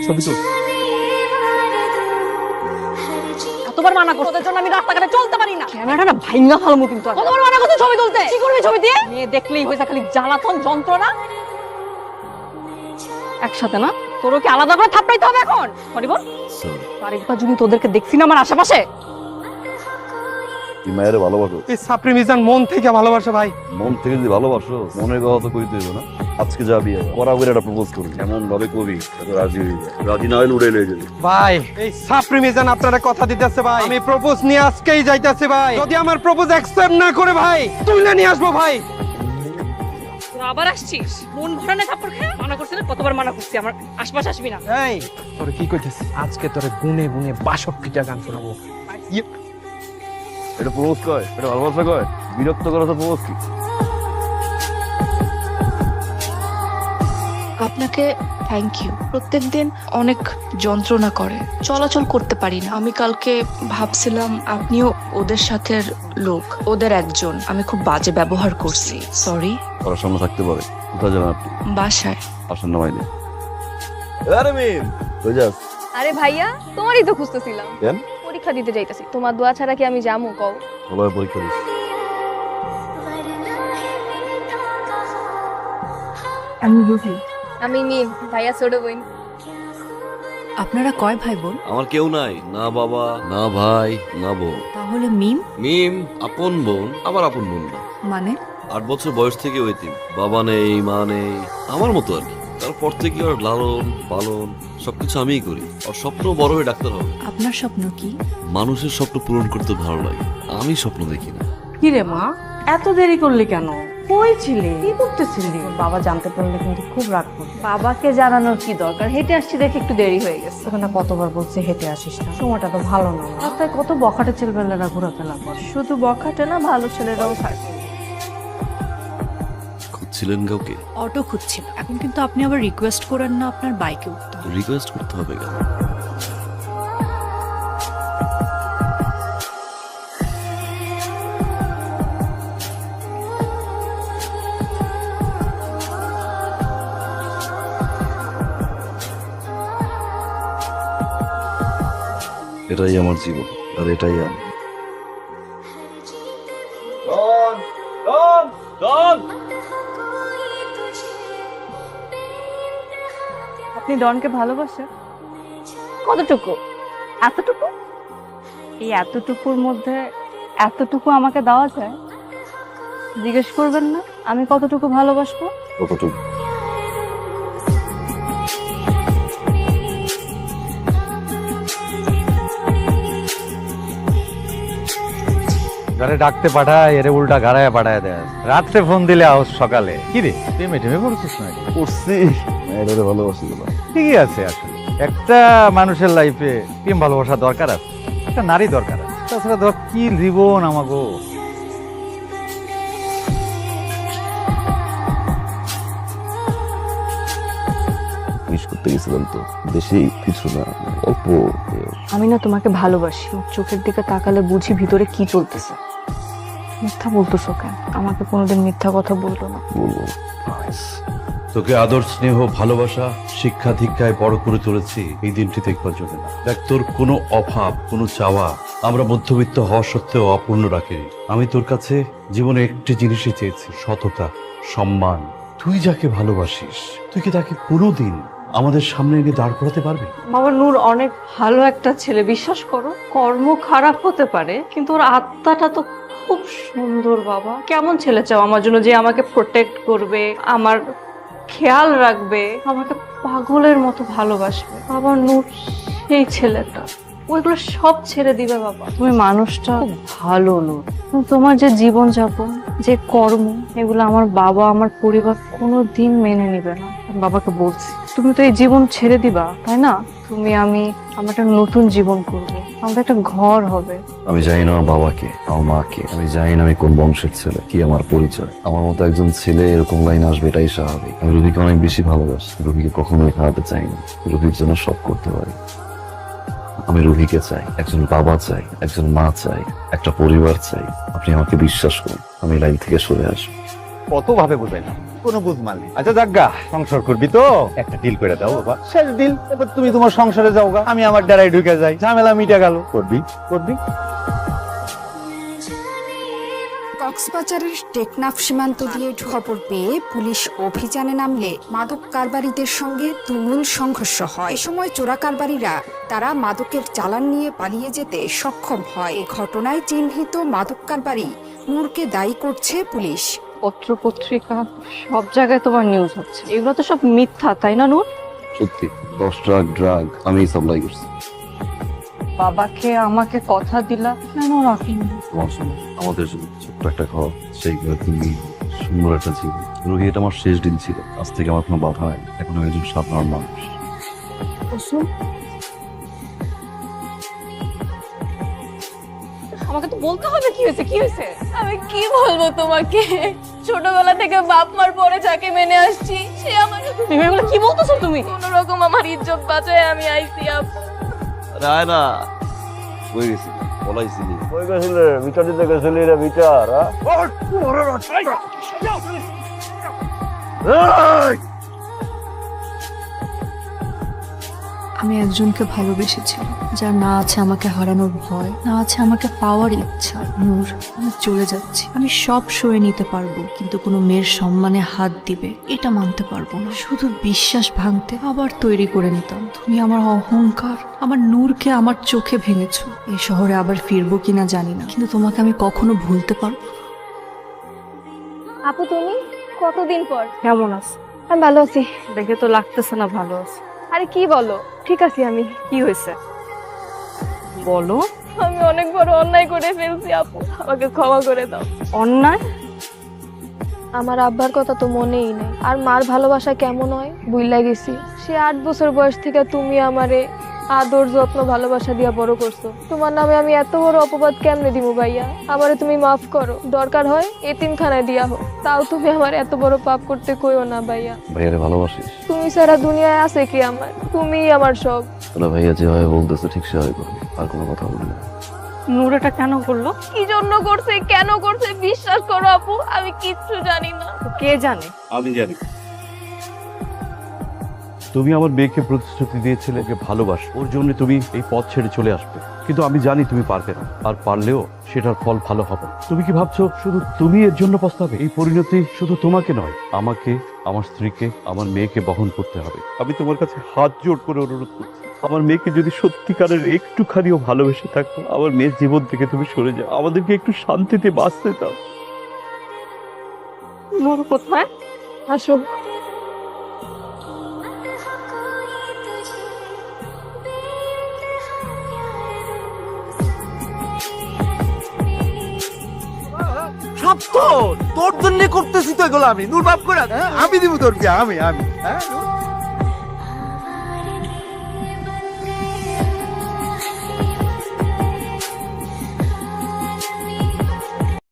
ছবি তুল। এতবার মানা করছো তোদের জন্য আমি রাস্তাঘাটে চলতে পারি না। ক্যামেরাটা না ভাঙা ফালমু কিন্তু। কতবার মানা করছো ছবি তুলতে? কি করবি ছবি দিয়ে? মেয়ে দেখলেই হয়েছে খালি জ্বালাতন যন্ত্রণা। একসাথে না, তোরও কি আলাদা করে থাপড়াইতে হবে এখন? সরি বল। আরেকবার যদি তোদেরকে দেখছি না আমার আশেপাশে। তুই মায়ের ভালোবাসো? এই সাপরি মিজান মন থেকে ভালোবাসে ভাই। মন থেকে যদি ভালোবাসো মনের কথা তো কইতে হইব না। আজকে যাবি করা করে একটা প্রপোজ করবি, এমন ভাবে কবি রাজি হয়ে যায়। রাজি না হলে উড়ে লয়ে যাবে। ভাই এই সাপরি মিজান আপনারা কথা দিতেছে ভাই, আমি প্রপোজ নিয়ে আজকেই যাইতাছি ভাই। যদি আমার প্রপোজ অ্যাকসেপ্ট না করে ভাই তুইলে নিয়ে আসবো ভাই। তোরা আবার আসছিস? মন ভরানে থাপ্পড় খেয়ে মানা করছিস না? কতবার মানা করছি আমার আশপাশ আসবি না। এই তোরে কি কইতেছিস? আজকে তোরে গুনে গুনে 62টা গান শোনাবো। এটা প্রপোজ কয়? এটা ভালোবাসা কয়? বিরক্ত করা তো প্রপোজ কি? আপনাকে থ্যাংক ইউ। প্রত্যেকদিন অনেক যন্ত্রণা করে, চলাচল করতে পারি না। আমি কালকে ভাবছিলাম আপনিও ওদের সাথে লোক, ওদের একজন। আমি খুব বাজে ব্যবহার করছি, সরি। ওরা সামনে থাকতে পারে। কোথায় যাবেন আপনি? বাসায়। আসেন না মাইনে। আরে মিম কই যাস? আরে ভাইয়া, তোমারই তো খুঁজতেছিলাম। কেন? পরীক্ষা দিতে যাইতাছি। তোমার দোয়া ছাড়া কি আমি যামু কও? ভালোভাবে পরীক্ষা দিস। আমি রুহি। আমি মিম, ভাইয়া ছোট বোন। আপনারা কয় ভাই বোন? আমার কেউ নাই, না বাবা, না ভাই, না বোন। তাহলে মিম মিম আপন বোন, আবার আপন বোন না। মানে? 8 বছর বয়স থেকে ওইতিম, বাবা নেই, মা নেই, আমার মতো আর কি। তারপর থেকে ওর লালন পালন সবকিছু আমিই করি। আর স্বপ্ন বড় হয়ে ডাক্তার হবে। আপনার স্বপ্ন কি? মানুষের স্বপ্ন পূরণ করতে ভালো লাগে, আমি স্বপ্ন দেখি না। কি রে মা, এত দেরি করলি কেন? কই ছিলে? কি করতেছিলি? বাবা জানতে পারলে কিন্তু খুব রাগ করবে। বাবাকে জানানোর কি দরকার? হেঁটে আসছি দেখে একটু দেরি হয়ে গেছে। ওখানে কতবার বলছে হেঁটে আসিস না, সময়টা তো ভালো না। রাস্তায় কত বখাটে ছেলেবেলারা ঘোরাফেরা করে। শুধু বখাটে না, ভালো ছেলেরাও থাকে। খুঁজছিলেন কাউকে? অটো খুঁজছিল। এখন কিন্তু আপনি আবার রিকোয়েস্ট করেন না আপনার বাইকে উঠতে। রিকোয়েস্ট করতে হবে কেন? এটাই আমার জীবন আর এটাই আমি। আপনি ডনকে ভালোবাসেন? কতটুকু? এতটুকু? এই এতটুকুর মধ্যে এতটুকু আমাকে দেওয়া যায়? জিজ্ঞেস করবেন না আমি কতটুকু ভালোবাসবো? কতটুকু? যারে ডাকতে পাঠায় এরে উল্টা গাড়ায় পাঠায় দেয়। রাত্রে ফোন দিলে আওয়াজ সকালে। কি রে প্রেমে টেমে পড়ছিস নাকি? করছি মেয়েটারে ভালোবাসি না। ঠিকই আছে, আসলে একটা মানুষের লাইফে প্রেম ভালোবাসা দরকার আছে, একটা নারী দরকার আছে। তাছাড়া ধর কি জীবন আমাগো। মিস করতে গেছিলাম তো, বেশি কিছু না, অল্প। আমি না তোমাকে ভালোবাসি। চোখের দিকে তাকালে বুঝি ভিতরে কি চলতেছে। মিথ্যা বলতেছো কেন? আমাকে কোনোদিন মিথ্যা কথা বলতো না। বলবো তোকে আদর স্নেহ ভালোবাসা শিক্ষা দীক্ষায় বড় করে তুলেছি এই দিনটি দেখবার জন্য না। দেখ, তোর কোনো অভাব কোনো চাওয়া আমরা মধ্যবিত্ত হওয়া সত্ত্বেও অপূর্ণ রাখিনি। আমি তোর কাছে জীবনে একটি জিনিসই চেয়েছি, সততা, সম্মান। তুই যাকে ভালোবাসিস তুই কি তাকে কোনোদিন আমাদের সামনে এনে দাঁড় করাতে পারবি? বাবা নূর অনেক ভালো একটা ছেলে, বিশ্বাস করো। কর্ম খারাপ হতে পারে কিন্তু ওর আত্মাটা তো খুব সুন্দর। বাবা কেমন ছেলে চাও আমার জন্য, যে আমাকে প্রোটেক্ট করবে, আমার খেয়াল রাখবে, আমাকে পাগলের মতো ভালোবাসবে। বাবা নূর সেই ছেলেটা, ওইগুলো সব ছেড়ে দিবে বাবা। তুমি মানুষটা খুব ভালো নূর, কিন্তু তোমার যে জীবন যাপন, যে কর্ম, এগুলো আমার বাবা আমার পরিবার কোনোদিন মেনে নিবে না। আমি বাবাকে বলছি তুমি তো এই জীবন ছেড়ে দিবা, তাই না? তুমি আমি আমরা একটা নতুন জীবন করবো, আমাদের একটা ঘর হবে। আমি জানি না আমার বাবাকে, আমার মাকে, আমি জানি না আমি কোন বংশের ছেলে, কি আমার পরিচয়। আমার মতো একজন ছেলে এরকম লাইন আসবে এটাই স্বাভাবিক। আমি রুহিকে অনেক বেশি ভালোবাসি, রুহিকে কখনোই হারাতে চাই না, রুহির জন্য সব করতে পারি। আমি রুহিকে চাই, একজন বাবা চাই, একজন মা চাই, একটা পরিবার চাই। আপনি আমাকে বিশ্বাস করুন, আমি লাইন থেকে সরে আসবো। কত ভাবে বুঝাই না, কোনো বুঝ মানলি। আচ্ছা যাজ্ঞা, সংসার করবি তো একটা ডিল করে দাও বাবা, শেষ ডিল। এবার তুমি তোমার সংসারে যাও গা, আমি আমার ডেরায় ঢুকে যাই, ঝামেলা মিটে গেল। করবি করবি। কক্সবাজারের টেকনাফ সীমান্ত দিয়ে খবর পেয়ে পুলিশ অভিযানে নামলে মাদক কারবারিদের সঙ্গে তুমুল সংঘর্ষ হয়। এ সময় চোরা কারবারিরা তারা মাদকের চালান নিয়ে পালিয়ে যেতে সক্ষম হয়। এ ঘটনায় চিহ্নিত মাদক কারবারি নূরকে দায়ী করছে পুলিশ। পত্র পত্রিকা সব জায়গায় তোমার নিউজ হচ্ছে, এগুলো তো সব মিথ্যা, তাই না নূর? সত্যি 10 ট্রাক ড্রাগ আমি সাপ্লাই করছি। বাবাকে আমাকে কথা দিলা, কেন রাখিনি? তোমার জন্য, আমাদের জন্য ছোট্ট একটা ঘর, সেই ঘরে তুমি সুন্দর একটা জীবন। রোহি, এটা আমার শেষ দিন ছিল। আজ থেকে আমার কোনো বাধা নাই, এখন আমি একজন সাধারণ মানুষ। আমাকে তো বলতে হবে কি হয়েছে, কি হয়েছে? আমি কি বলবো তোমাকে, ছোটবেলা থেকে বাপ মার পরে যাকে মেনে আসছি সে আমার তুমি এগুলো কি বলতেছো তুমি? কোন রকম আমার ইজ্জত বাঁচায় আমি আইছি আপু। রায় না কই গেছি, বলাইছিলি কই গেছিলে? বিচার দিতে গেছিলি রে, বিচার। আমি একজনকে ভালোবেসেছিলাম, যার না আছে আমাকে হারানোর ভয়, না আছে আমাকে পাওয়ার ইচ্ছা। নূর, আমি চলে যাচ্ছি। আমি সব সয়ে নিতে পারবো, কিন্তু কোনো মেয়ের সম্মানে হাত দিবে এটা মানতে পারবো না। শুধু বিশ্বাস ভাঙতে আবার তৈরি করে নিতাম। তুমি আমার অহংকার, আমার নূরকে আমার চোখে ভেঙেছো। এই শহরে আবার ফিরবো কিনা জানি না, কিন্তু তোমাকে আমি কখনো ভুলতে পারবো না। আপু তুমি কতদিন পর? কেমন আছো? আমি ভালো আছি। দেখে তো লাগতেছে না ভালো আছো। আরে কি বলো, ঠিক আছি আমি। কি হয়েছে বলো। আমি অনেক বড় অন্যায় করে ফেলছি আপু, আমাকে ক্ষমা করে দাও। অন্যায়? আমার আব্বার কথা তো মনেই নেই, আর মার ভালোবাসা কেমন হয় বুইলা গেছি। সে 8 বছর বয়স থেকে তুমি আমারে আদর যত্ন ভালোবাসা দিয়া বড় করছো। তোমার নামে আমি এত বড় অপবাদ কেমনে দিমু ভাইয়া? আমারে তুমি মাফ করো, দরকার হয় এতিমখানায় দিয়া হোক, তাও তুমি আমার এত বড় পাপ করতে কইও না ভাইয়া। ভাইয়ারে ভালোবাসিস? তুমি ছাড়া দুনিয়ায় আছে কি আমার? তুমিই আমার সব। তাহলে ভাইয়া যেভাবে বলতেছে ঠিক সেভাবে করবি, আর কোনো কথা বলবি না। নূর এটা কেন করলো? কি জন্য করছে, কেন করছে, বিশ্বাস করো আপু আমি কিচ্ছু জানি না। কে জানে? আমি জানি। তুমি আমার মেয়েকে প্রতিশ্রুতি দিয়েছিলে ওকে ভালোবাসো, ওর জন্য তুমি এই পথ ছেড়ে চলে আসবে, কিন্তু আমি জানি তুমি পারবে না, আর পারলেও সেটার ফল ভালো হবে না। তুমি কি ভাবছো শুধু তুমি এর জন্য পস্তাবে? এই পরিণতি শুধু তোমাকে নয়, আমাকে, আমার স্ত্রীকে, আমার মেয়েকে বহন করতে হবে। আমি তোমার কাছে হাত জোড় করে অনুরোধ করছি, আমার মেয়েকে যদি সত্যিকারের একটুখানিও ভালোবেসে থাকো, আমার মেয়ের জীবন থেকে তুমি সরে যাও, আমাদেরকে একটু শান্তিতে বাঁচতে দাও। নূর কোথায়? আসো। সব তোর জন্য করতেছি তো এগুলো। আমি নূর বাপ করে আমি দিব তোর বিয়া, আমি হ্যাঁ